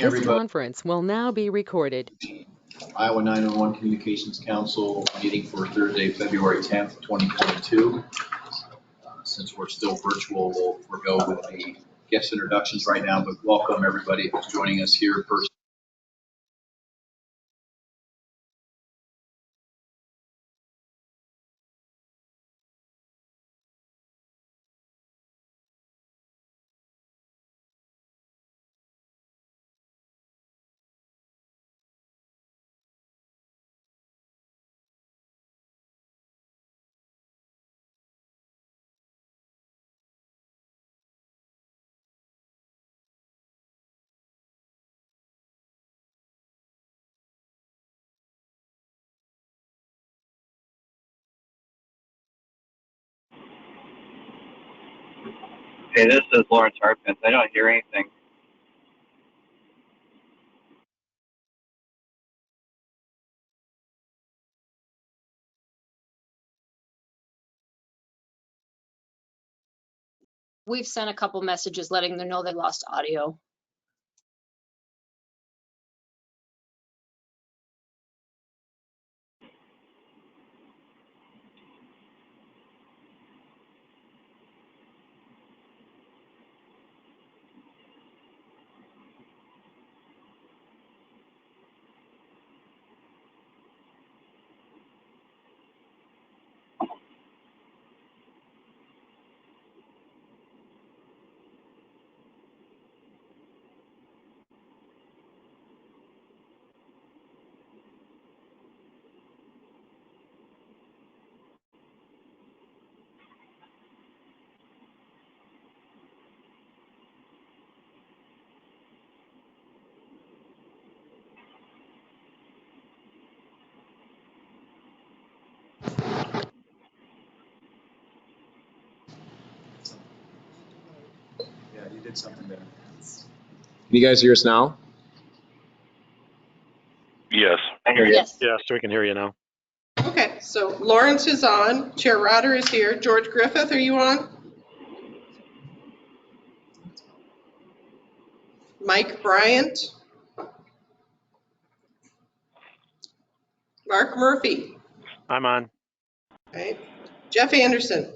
morning, This everybody. conference will now be recorded. Iowa 911 Communications Council meeting for Thursday, February 10th, 2022. Since we're still virtual, we'll forego with the guest introductions right now, but welcome everybody who's joining us here first. Hey, this is Lawrence Harpins. I don't hear anything. We've sent a couple messages letting them know they lost audio. Yeah, you did something there. Can you guys hear us now? Yes. I hear you. Yes. Yeah, so we can hear you now. Okay, so Lawrence is on, Chair Rotter is here. George Griffith, are you on? Mike Bryant? Mark Murphy? I'm on. Okay. Jeff Anderson?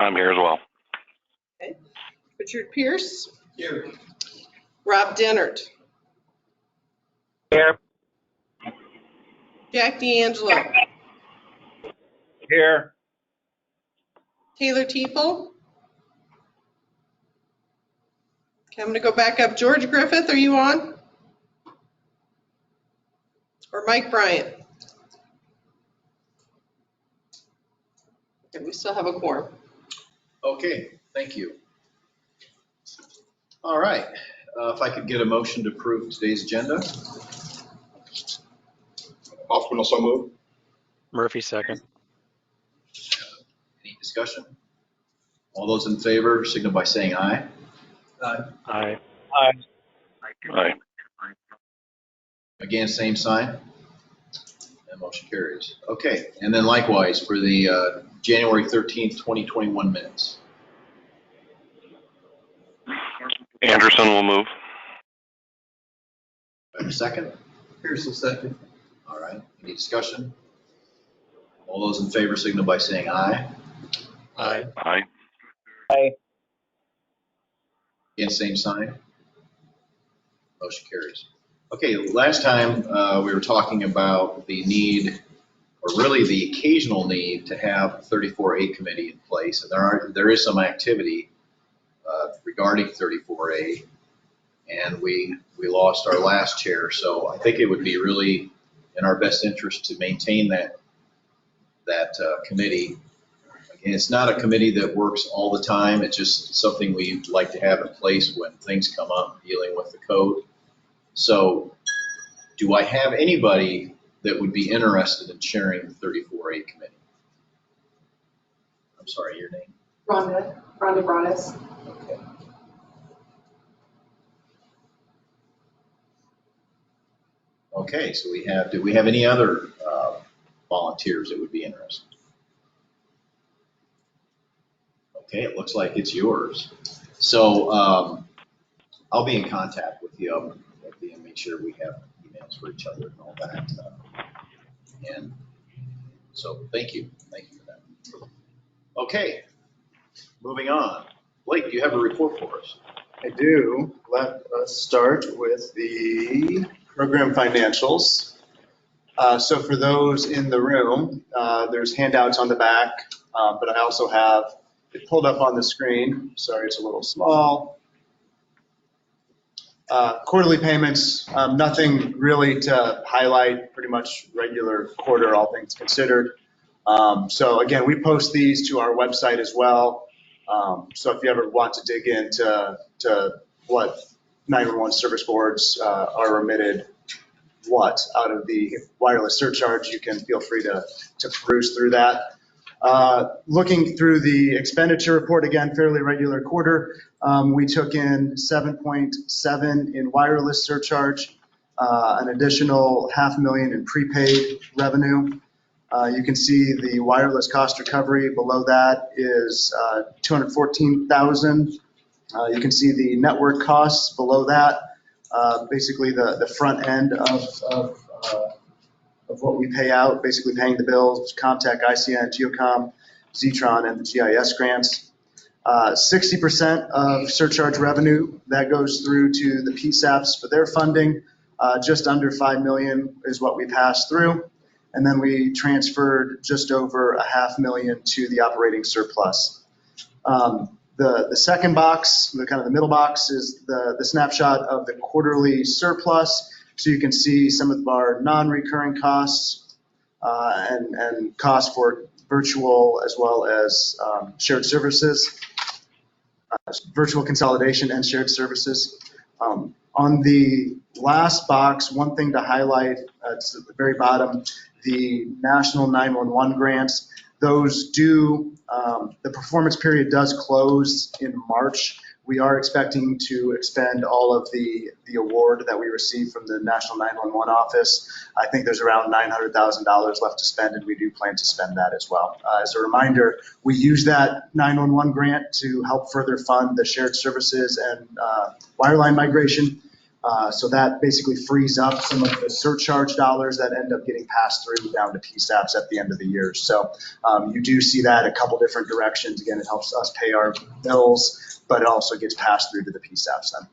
I'm here as well. Okay. Richard Pierce? Here. Rob Dennert? Here. Jack D'Angelo? Here. Taylor Teeple? Okay, I'm going to go back up. George Griffith, are you on? Or Mike Bryant? Okay, we still have a quorum. Okay, thank you. All right, if I could get a motion to approve today's agenda. Hoffman will so move. Murphy second. Any discussion? All those in favor signal by saying aye. Aye. Aye. Again, same sign. And motion carries. Okay, and then likewise for the January 13th, 2021 minutes. Anderson will move. Have a second? Here's a second. All right, any discussion? All those in favor signal by saying aye. Aye. Aye. Again, same sign. Motion carries. Okay, last time we were talking about the need, or really the occasional need, to have a 34A committee in place. And there is some activity regarding 34A, and we lost our last chair. So I think it would be really in our best interest to maintain that committee. Again, it's not a committee that works all the time. It's just something we like to have in place when things come up dealing with the code. So do I have anybody that would be interested in chairing the 34A committee? I'm sorry, your name? Rhonda Broaddus. Okay. Okay, so do we have any other volunteers that would be interested? Okay, it looks like it's yours. So I'll be in contact with you. and make sure we have emails for each other and all that. And so thank you for that. Okay, moving on. Blake, do you have a report for us? I do. Let us start with the program financials. So for those in the room, there's handouts on the back, but I also have it pulled up on the screen. Sorry, it's a little small. Quarterly payments, nothing really to highlight, pretty much regular quarter, all things considered. So again, we post these to our website as well. So if you ever want to dig into what 911 service boards are remitted out of the wireless surcharge, you can feel free to peruse through that. Looking through the expenditure report, again, fairly regular quarter, we took in 7.7 in wireless surcharge, an additional $500,000 in prepaid revenue. You can see the wireless cost recovery below that is $214,000. You can see the network costs below that, basically the front end of what we pay out, basically paying the bills, Comtech, ICN, Geocom, Zetron, and the GIS grants. 60% of surcharge revenue, that goes through to the PSAPs for their funding. Just under $5 million is what we passed through. And then we transferred just over $500,000 to the operating surplus. The second box, the kind of the middle box, is the snapshot of the quarterly surplus. So you can see some of our non-recurring costs and costs for virtual as well as shared services, virtual consolidation and shared services. On the last box, one thing to highlight, it's at the very bottom, the National 911 grants. Those the performance period does close in March. We are expecting to expend all of the award that we received from the National 911 office. I think there's around $900,000 left to spend, and we do plan to spend that as well. As a reminder, we use that 911 grant to help further fund the shared services and wireline migration. So that basically frees up some of the surcharge dollars that end up getting passed through down to PSAPs at the end of the year. So you do see that a couple different directions. Again, it helps us pay our bills, but it also gets passed through to the PSAPs then.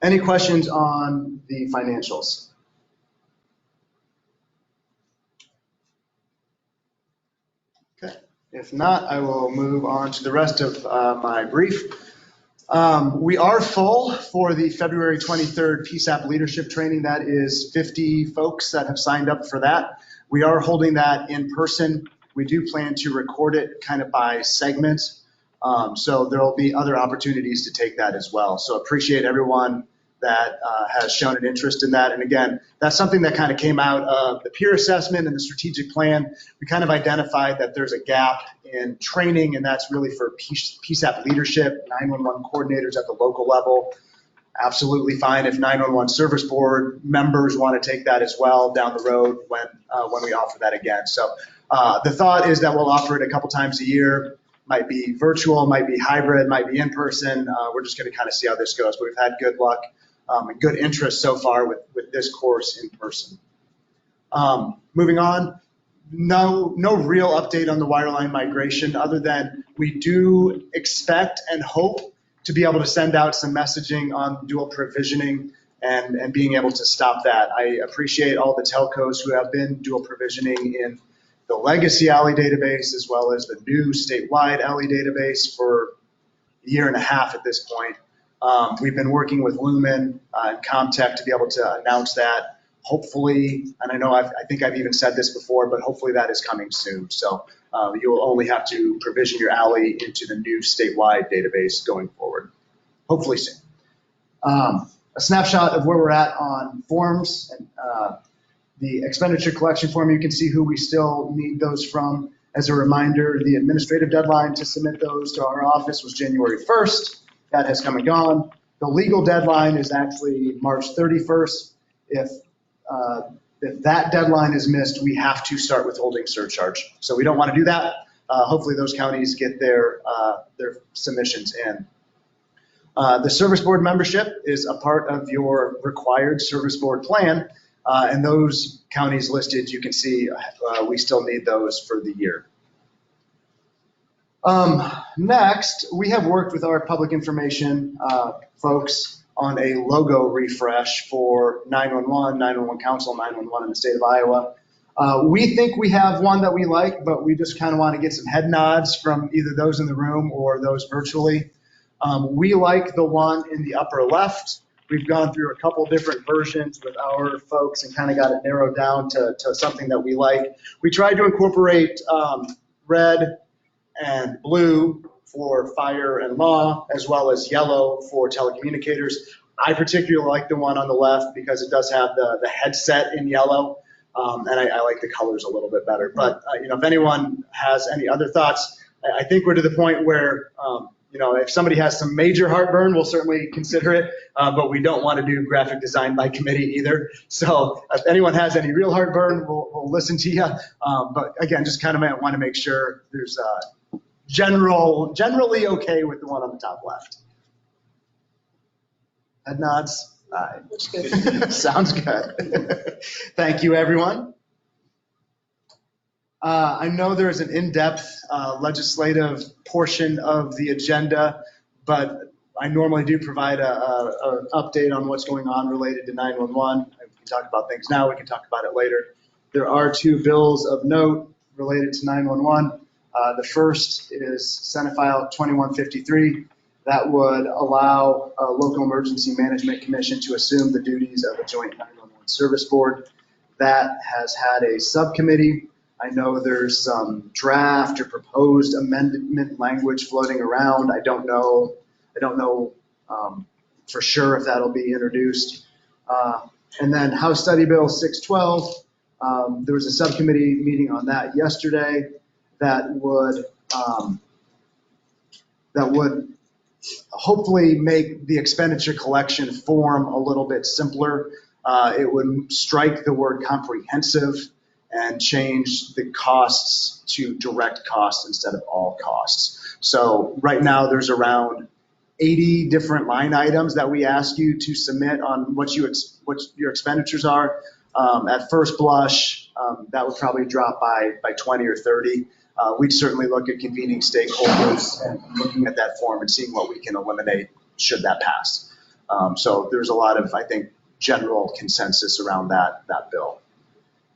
Any questions on the financials? Okay, if not, I will move on to the rest of my brief. We are full for the February 23rd PSAP leadership training. That is 50 folks that have signed up for that. We are holding that in person. We do plan to record it kind of by segment. So there will be other opportunities to take that as well. So appreciate everyone that has shown an interest in that. And again, that's something that kind of came out of the peer assessment and the strategic plan. We kind of identified that there's a gap in training, and that's really for PSAP leadership, 911 coordinators at the local level. Absolutely fine if 911 service board members want to take that as well down the road when we offer that again. So the thought is that we'll offer it a couple times a year. Might be virtual, might be hybrid, might be in person. We're just going to kind of see how this goes. But we've had good luck and good interest so far with this course in person. Moving on, no real update on the wireline migration other than we do expect and hope to be able to send out some messaging on dual provisioning and being able to stop that. I appreciate all the telcos who have been dual provisioning in the legacy Alley database as well as the new statewide Alley database for a year and a half at this point. We've been working with Lumen and Comtech to be able to announce that. Hopefully, and I know I think I've even said this before, but hopefully that is coming soon. So you'll only have to provision your Alley into the new statewide database going forward, hopefully soon. A snapshot of where we're at on forms and the expenditure collection form. You can see who we still need those from. As a reminder, the administrative deadline to submit those to our office was January 1st. That has come and gone. The legal deadline is actually March 31st. If that deadline is missed, we have to start withholding surcharge. So we don't want to do that. Hopefully those counties get their submissions in. The service board membership is a part of your required service board plan. And those counties listed, you can see we still need those for the year. Next, we have worked with our public information folks on a logo refresh for 911, 911 Council, 911 in the state of Iowa. We think we have one that we like, but we just kind of want to get some head nods from either those in the room or those virtually. We like the one in the upper left. We've gone through a couple different versions with our folks and kind of got it narrowed down to something that we like. We tried to incorporate red and blue for fire and law, as well as yellow for telecommunicators. I particularly like the one on the left because it does have the headset in yellow, and I like the colors a little bit better. But if anyone has any other thoughts, I think we're to the point where if somebody has some major heartburn, we'll certainly consider it, but we don't want to do graphic design by committee either. So if anyone has any real heartburn, we'll listen to you. But again, just kind of want to make sure there's generally okay with the one on the top left. Head nods. Aye. Looks good. Sounds good. Thank you, everyone. I know there's an in-depth legislative portion of the agenda, but I normally do provide an update on what's going on related to 911. We can talk about things now, we can talk about it later. There are two bills of note related to 911. The first is Senate File 2153. That would allow a local emergency management commission to assume the duties of a joint 911 service board. That has had a subcommittee. I know there's some draft or proposed amendment language floating around. I don't know for sure if that'll be introduced. And then House Study Bill 612, there was a subcommittee meeting on that yesterday that would hopefully make the expenditure collection form a little bit simpler. It would strike the word comprehensive and change the costs to direct costs instead of all costs. So right now there's around 80 different line items that we ask you to submit on what your expenditures are. At first blush, that would probably drop by 20 or 30. We'd certainly look at convening stakeholders and looking at that form and seeing what we can eliminate should that pass. So there's a lot of, I think, general consensus around that bill.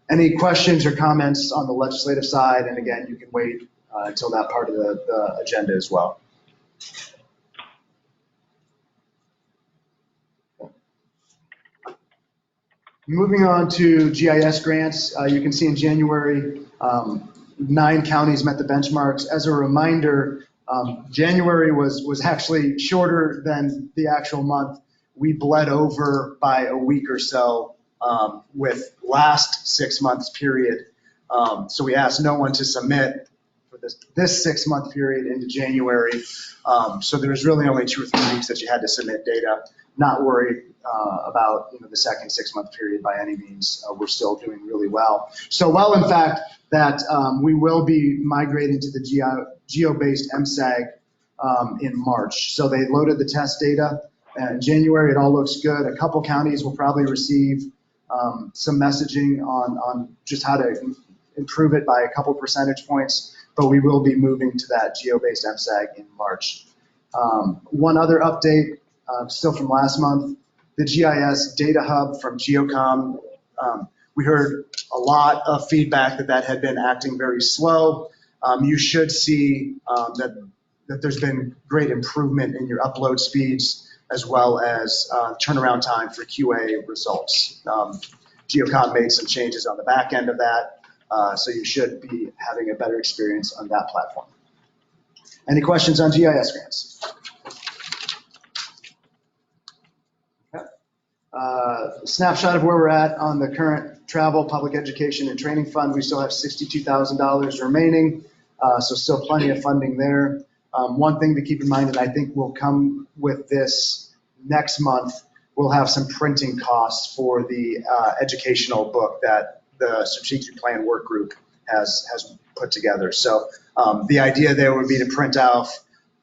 Any questions or comments on the legislative side? And again, you can wait until that part of the agenda as well. Moving on to GIS grants, you can see in January, 9 counties met the benchmarks. As a reminder, January was actually shorter than the actual month. We bled over by a week or so with last 6 months period. So we asked no one to submit for this 6 month period into January. So there was really only 2 or 3 weeks that you had to submit data. Not worried about the second 6 month period by any means. We're still doing really well. So well, in fact, that we will be migrating to the geo-based MSAG in March. So they loaded the test data in January. It all looks good. A couple counties will probably receive some messaging on just how to improve it by a couple percentage points, but we will be moving to that geo-based MSAG in March. One other update, still from last month, the GIS data hub from GeoCom. We heard a lot of feedback that had been acting very slow. You should see that there's been great improvement in your upload speeds as well as turnaround time for QA results. GeoCom made some changes on the back end of that, so you should be having a better experience on that platform. Any questions on GIS grants? Snapshot of where we're at on the current travel, public education, and training fund. We still have $62,000 remaining, so still plenty of funding there. One thing to keep in mind that I think will come with this next month, we'll have some printing costs for the educational book that the strategic plan work group has put together. So the idea there would be to print out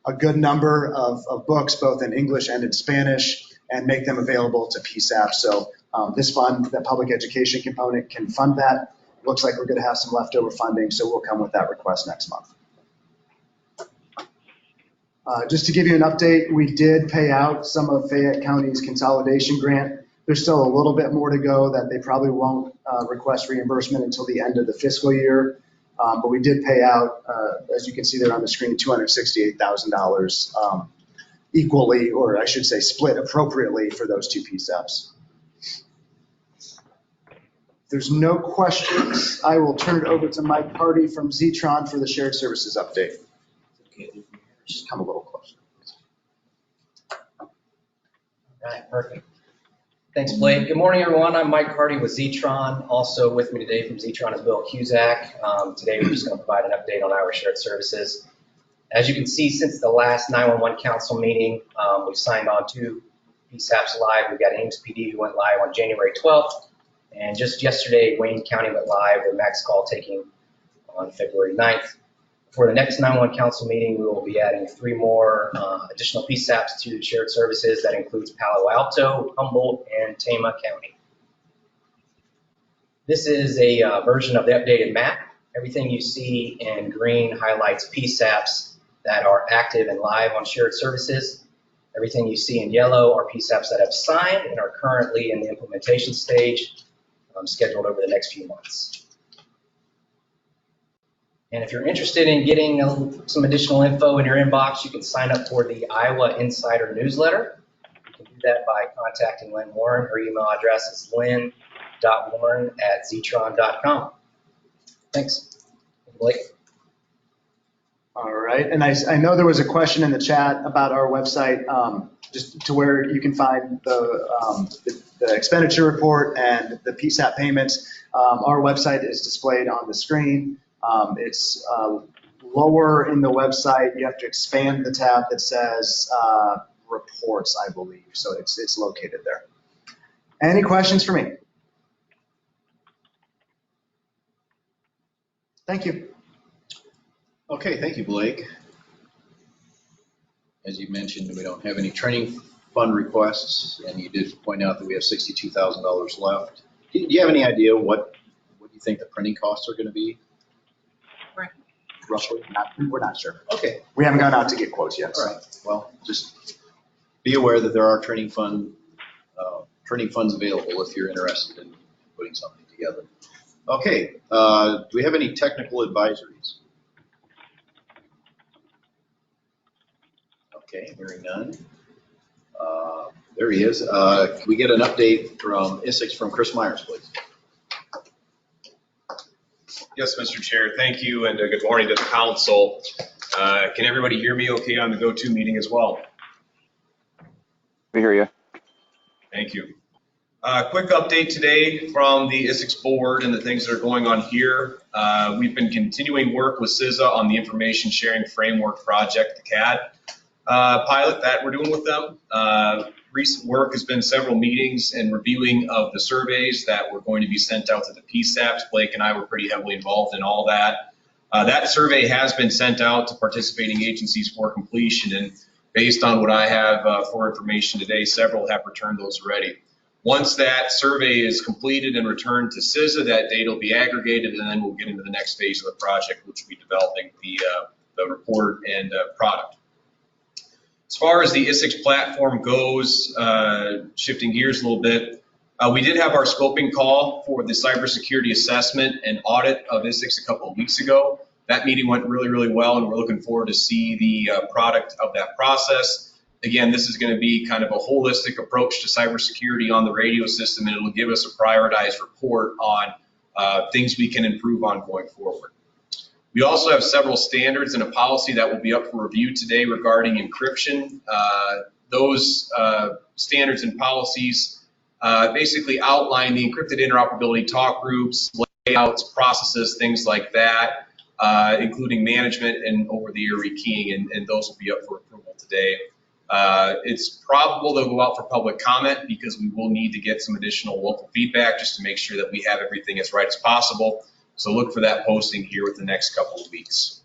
a good number of books, both in English and in Spanish, and make them available to PSAP. So this fund, the public education component, can fund that. Looks like we're going to have some leftover funding, so we'll come with that request next month. Just to give you an update, we did pay out some of Fayette County's consolidation grant. There's still a little bit more to go that they probably won't request reimbursement until the end of the fiscal year. But we did pay out, as you can see there on the screen, $268,000 equally, or I should say split appropriately for those two PSAPs. If there's no questions, I will turn it over to Mike Hardy from Zetron for the shared services update. Just come a little closer. All right, perfect. Thanks, Blake. Good morning, everyone. I'm Mike Hardy with Zetron. Also with me today from Zetron is Bill Cusack. Today, we're just going to provide an update on our shared services. As you can see, since the last 911 council meeting, we've signed on 2 PSAPs live. We've got Ames PD who went live on January 12th. And just yesterday, Wayne County went live with Max Call taking on February 9th. For the next 911 council meeting, we will be adding 3 more additional PSAPs to shared services. That includes Palo Alto, Humboldt, and Tama County. This is a version of the updated map. Everything you see in green highlights PSAPs that are active and live on shared services. Everything you see in yellow are PSAPs that have signed and are currently in the implementation stage, scheduled over the next few months. And if you're interested in getting some additional info in your inbox, you can sign up for the Iowa Insider newsletter. You can do that by contacting Lynn Warren. Her email address is lynn.warren@zetron.com. Thanks. Blake. All right, and I know there was a question in the chat about our website, just to where you can find the expenditure report and the PSAP payments. Our website is displayed on the screen. It's lower in the website. You have to expand the tab that says reports, I believe. So it's located there. Any questions for me? Thank you. Okay, thank you, Blake. As you mentioned, we don't have any training fund requests, and you did point out that we have $62,000 left. Do you have any idea what you think the printing costs are going to be? Roughly, we're not sure. Okay. We haven't gone out to get quotes yet. All right. Well, just be aware that there are training funds available if you're interested in putting something together. Okay. Do we have any technical advisories? Okay, hearing none. There he is. Can we get an update from ISICS from Chris Myers, please? Yes, Mr. Chair, thank you, and good morning to the council. Can everybody hear me okay on the GoTo meeting as well? We hear you. Thank you. Quick update today from the ISICS board and the things that are going on here. We've been continuing work with CISA on the Information Sharing Framework project, the CAD pilot that we're doing with them. Recent work has been several meetings and reviewing of the surveys that were going to be sent out to the PSAPs. Blake and I were pretty heavily involved in all that. That survey has been sent out to participating agencies for completion, and based on what I have for information today, several have returned those already. Once that survey is completed and returned to CISA, that data will be aggregated, and then we'll get into the next phase of the project, which will be developing the report and product. As far as the ISICS platform goes, shifting gears a little bit, we did have our scoping call for the cybersecurity assessment and audit of ISICS a couple of weeks ago. That meeting went really, really well, and we're looking forward to see the product of that process. Again, this is going to be kind of a holistic approach to cybersecurity on the radio system, and it'll give us a prioritized report on things we can improve on going forward. We also have several standards and a policy that will be up for review today regarding encryption. Those standards and policies basically outline the encrypted interoperability talk groups, layouts, processes, things like that, including management and over-the-air rekeying, and those will be up for approval today. It's probable they'll go out for public comment because we will need to get some additional local feedback just to make sure that we have everything as right as possible. So look for that posting here within the next couple of weeks.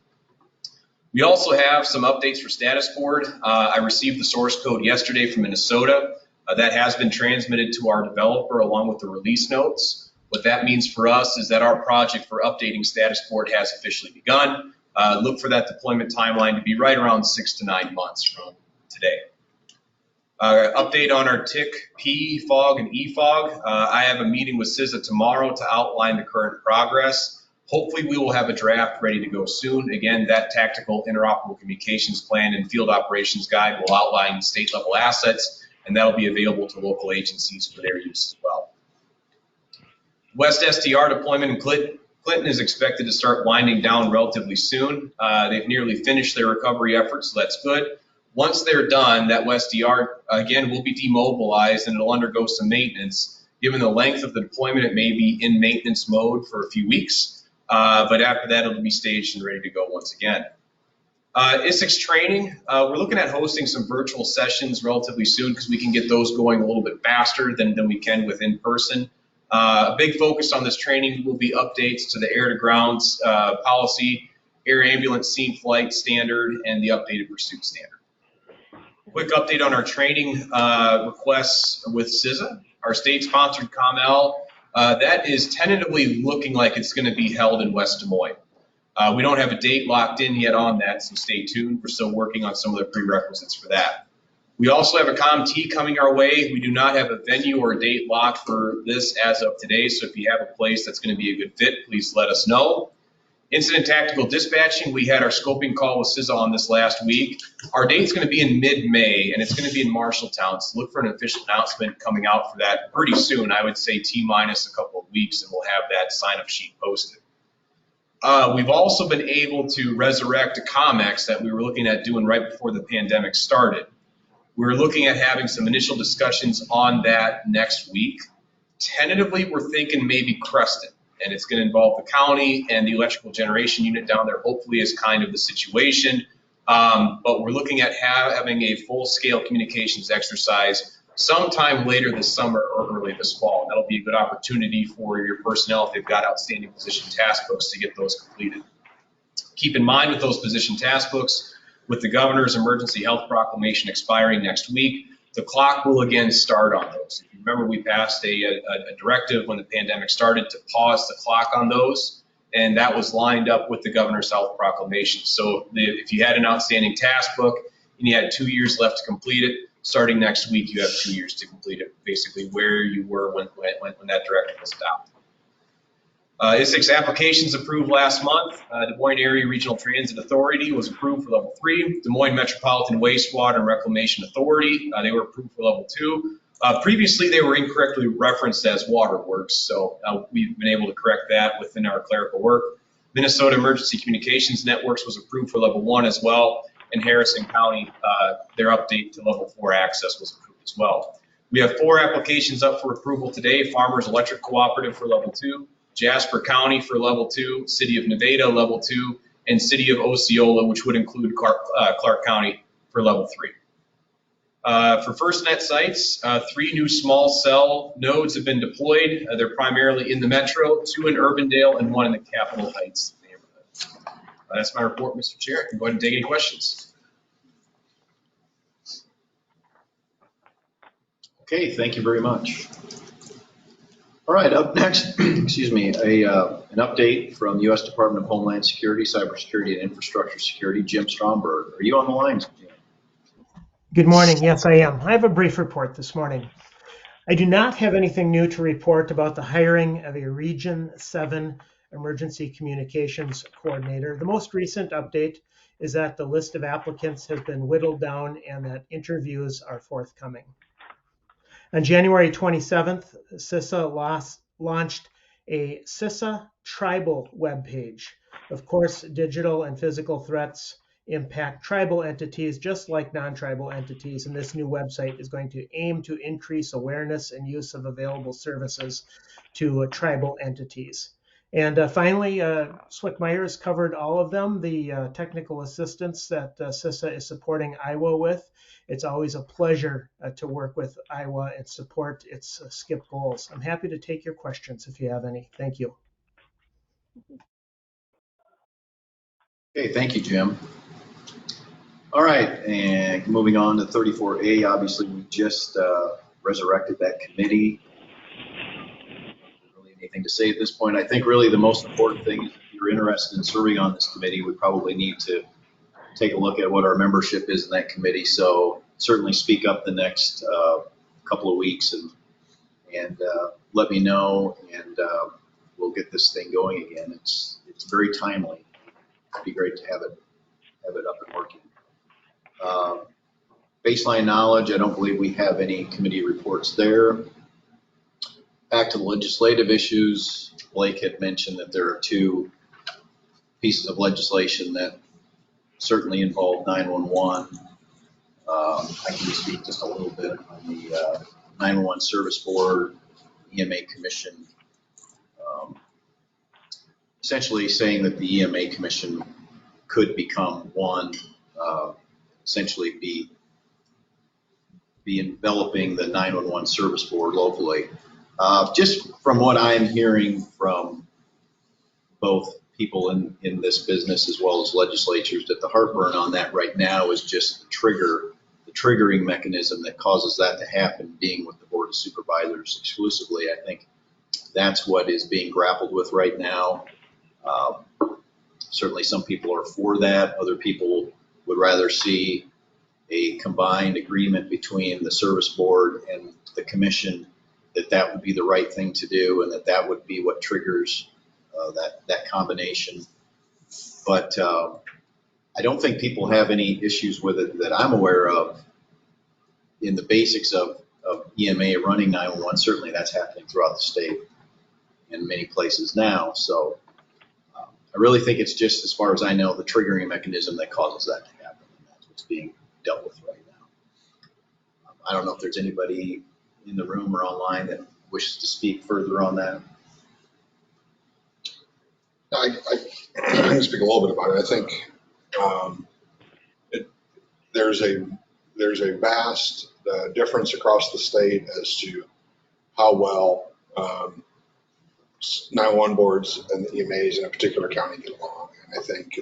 We also have some updates for status board. I received the source code yesterday from Minnesota. That has been transmitted to our developer along with the release notes. What that means for us is that our project for updating status board has officially begun. Look for that deployment timeline to be right around 6 to 9 months from today. Update on our TIC, PFOG, and EFOG. I have a meeting with CISA tomorrow to outline the current progress. Hopefully we will have a draft ready to go soon. Again, that tactical interoperable communications plan and field operations guide will outline state level assets, and that'll be available to local agencies for their use as well. West STR deployment in Clinton is expected to start winding down relatively soon. They've nearly finished their recovery efforts, so that's good. Once they're done, that West DR, again, will be demobilized and it'll undergo some maintenance. Given the length of the deployment, it may be in maintenance mode for a few weeks, but after that, it'll be staged and ready to go once again. ISIX training, we're looking at hosting some virtual sessions relatively soon because we can get those going a little bit faster than we can with in-person. A big focus on this training will be updates to the air-to-ground policy, air ambulance scene flight standard, and the updated pursuit standard. Quick update on our training requests with CISA. Our state-sponsored COMEL, that is tentatively looking like it's going to be held in West Des Moines. We don't have a date locked in yet on that, so stay tuned. We're still working on some of the prerequisites for that. We also have a COMT coming our way. We do not have a venue or a date locked for this as of today, so if you have a place that's going to be a good fit, please let us know. Incident tactical dispatching, we had our scoping call with CISA on this last week. Our date's going to be in mid-May, and it's going to be in Marshalltown, so look for an official announcement coming out for that pretty soon. I would say T-minus a couple of weeks, and we'll have that sign-up sheet posted. We've also been able to resurrect a COMEX that we were looking at doing right before the pandemic started. We're looking at having some initial discussions on that next week. Tentatively, we're thinking maybe Creston, and it's going to involve the county and the electrical generation unit down there, hopefully is kind of the situation. But we're looking at having a full-scale communications exercise sometime later this summer or early this fall. That'll be a good opportunity for your personnel if they've got outstanding position task books to get those completed. Keep in mind with those position task books, with the governor's emergency health proclamation expiring next week, the clock will again start on those. If you remember, we passed a directive when the pandemic started to pause the clock on those, and that was lined up with the governor's health proclamation. So if you had an outstanding task book and you had 2 years left to complete it, starting next week, you have 2 years to complete it, basically where you were when that directive was adopted. ISIX applications approved last month. Des Moines Area Regional Transit Authority was approved for level 3. Des Moines Metropolitan Wastewater and Reclamation Authority, they were approved for level 2. Previously, they were incorrectly referenced as waterworks, so we've been able to correct that within our clerical work. Minnesota Emergency Communications Networks was approved for level 1 as well, and Harrison County, their update to level 4 access was approved as well. We have 4 applications up for approval today. Farmers Electric Cooperative for level 2. Jasper County for level 2, City of Nevada level 2, and City of Osceola, which would include Clark County for level 3. For FirstNet sites, 3 new small cell nodes have been deployed. They're primarily in the metro, 2 in Urbandale and 1 in the Capitol Heights neighborhood. That's my report, Mr. Chair. I can go ahead and take any questions. Okay, thank you very much. All right, up next, excuse me, an update from U.S. Department of Homeland Security, Cybersecurity and Infrastructure Security, Jim Stromberg. Are you on the line, Jim? Good morning. Yes, I am. I have a brief report this morning. I do not have anything new to report about the hiring of a Region 7 Emergency Communications Coordinator. The most recent update is that the list of applicants has been whittled down and that interviews are forthcoming. On January 27th, CISA launched a CISA Tribal webpage. Of course, digital and physical threats impact tribal entities just like non-tribal entities, and this new website is going to aim to increase awareness and use of available services to tribal entities. And finally, Swick Myers covered all of them, the technical assistance that CISA is supporting Iowa with. It's always a pleasure to work with Iowa and support its SCIP goals. I'm happy to take your questions if you have any. Thank you. Okay, thank you, Jim. All right, and moving on to 34A, obviously we just resurrected that committee. Really anything to say at this point. I think really the most important thing is if you're interested in serving on this committee, we probably need to take a look at what our membership is in that committee. So certainly speak up the next couple of weeks and let me know, and we'll get this thing going again. It's very timely. It'd be great to have it up and working. Baseline knowledge, I don't believe we have any committee reports there. Back to the legislative issues, Blake had mentioned that there are two pieces of legislation that certainly involve 911. I can speak just a little bit on the 911 Service Board, EMA Commission, essentially saying that the EMA Commission could become one, essentially be enveloping the 911 Service Board locally. Just from what I'm hearing from both people in this business as well as legislatures, that the heartburn on that right now is just the triggering mechanism that causes that to happen, being with the Board of Supervisors exclusively. I think that's what is being grappled with right now. Certainly some people are for that. Other people would rather see a combined agreement between the Service Board and the Commission, that would be the right thing to do, and that would be what triggers that combination. But I don't think people have any issues with it that I'm aware of in the basics of EMA running 911. Certainly that's happening throughout the state in many places now. So I really think it's just, as far as I know, the triggering mechanism that causes that to happen. And that's what's being dealt with right now. I don't know if there's anybody in the room or online that wishes to speak further on that. I can speak a little bit about it. I think there's a vast difference across the state as to how well 911 boards and the EMAs in a particular county get along. And I think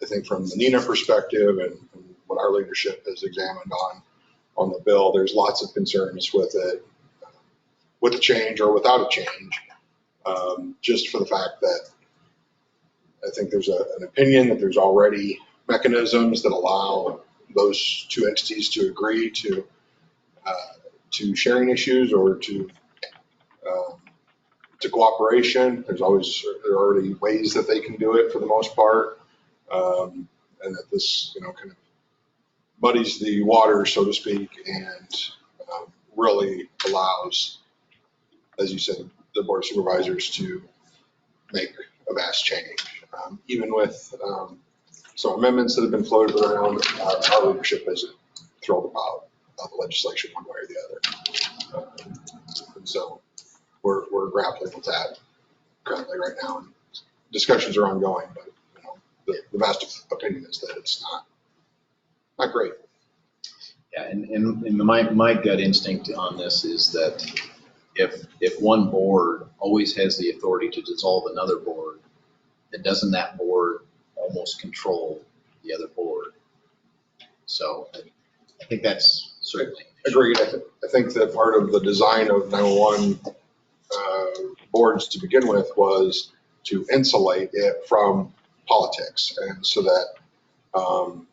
I think from the NENA perspective and what our leadership has examined on the bill, there's lots of concerns with it, with a change or without a change, just for the fact that I think there's an opinion that there's already mechanisms that allow those two entities to agree to sharing issues or to cooperation. There are already ways that they can do it for the most part, and that this kind of muddies the water, so to speak, and really allows, as you said, the Board of Supervisors to make a vast change. Even with some amendments that have been floated around, our leadership isn't thrilled about the legislation one way or the other. And so we're grappling with that currently right now. And discussions are ongoing, but the vast opinion is that it's not great. Yeah, and my gut instinct on this is that if one board always has the authority to dissolve another board, then doesn't that board almost control the other board? So I think that's certainly agreed. I think that part of the design of 911 boards to begin with was to insulate it from politics, and so that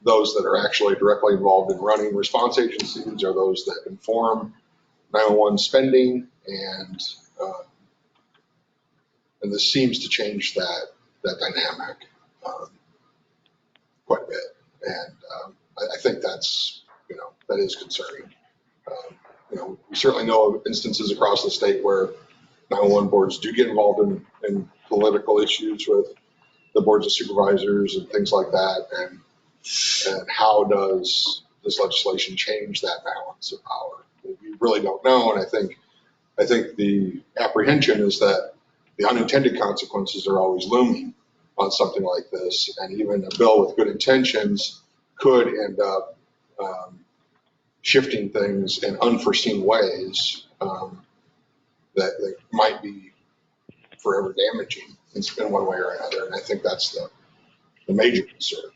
those that are actually directly involved in running response agencies are those that inform 911 spending, and this seems to change that dynamic quite a bit, and I think that's that is concerning. We certainly know of instances across the state where 911 boards do get involved in political issues with the boards of supervisors and things like that, and how does this legislation change that balance of power? We really don't know, and I think the apprehension is that the unintended consequences are always looming on something like this, and even a bill with good intentions could end up shifting things in unforeseen ways that might be forever damaging in one way or another. And I think that's the major concern.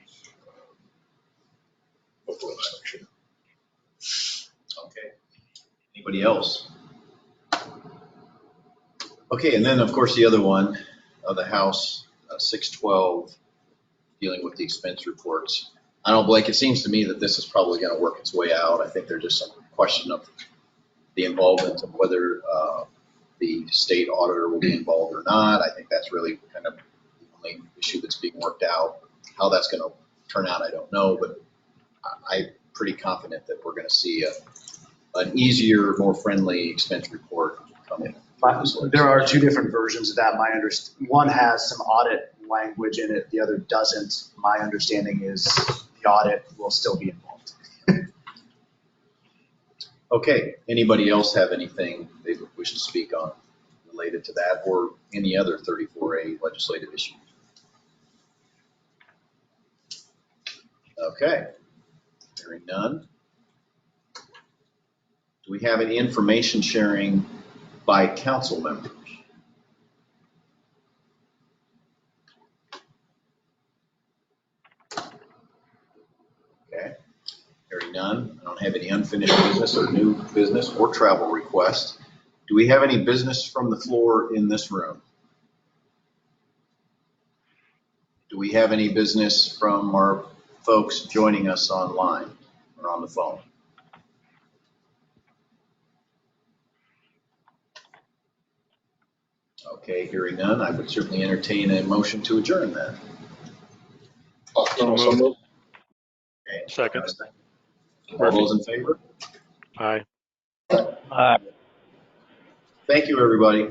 lift section. Okay. Anybody else? Okay, and then, of course, the other one, the House 612, dealing with the expense reports. I don't know, Blake, it seems to me that this is probably going to work its way out. I think there's just some question of the involvement of whether the state auditor will be involved or not. I think that's really kind of the only issue that's being worked out. How that's going to turn out, I don't know, but I'm pretty confident that we're going to see an easier, more friendly expense report coming. There are two different versions of that. One has some audit language in it, the other doesn't. My understanding is the audit will still be involved. Okay, anybody else have anything they wish to speak on related to that or any other 34A legislative issue? Okay, hearing none. Do we have any information sharing by council members? Okay, hearing none. I don't have any unfinished business or new business or travel requests. Do we have any business from the floor in this room? Do we have any business from our folks joining us online or on the phone? Okay, hearing none, I would certainly entertain a motion to adjourn then. So moved. Okay. Second. All those in favor? Aye. Thank you, everybody.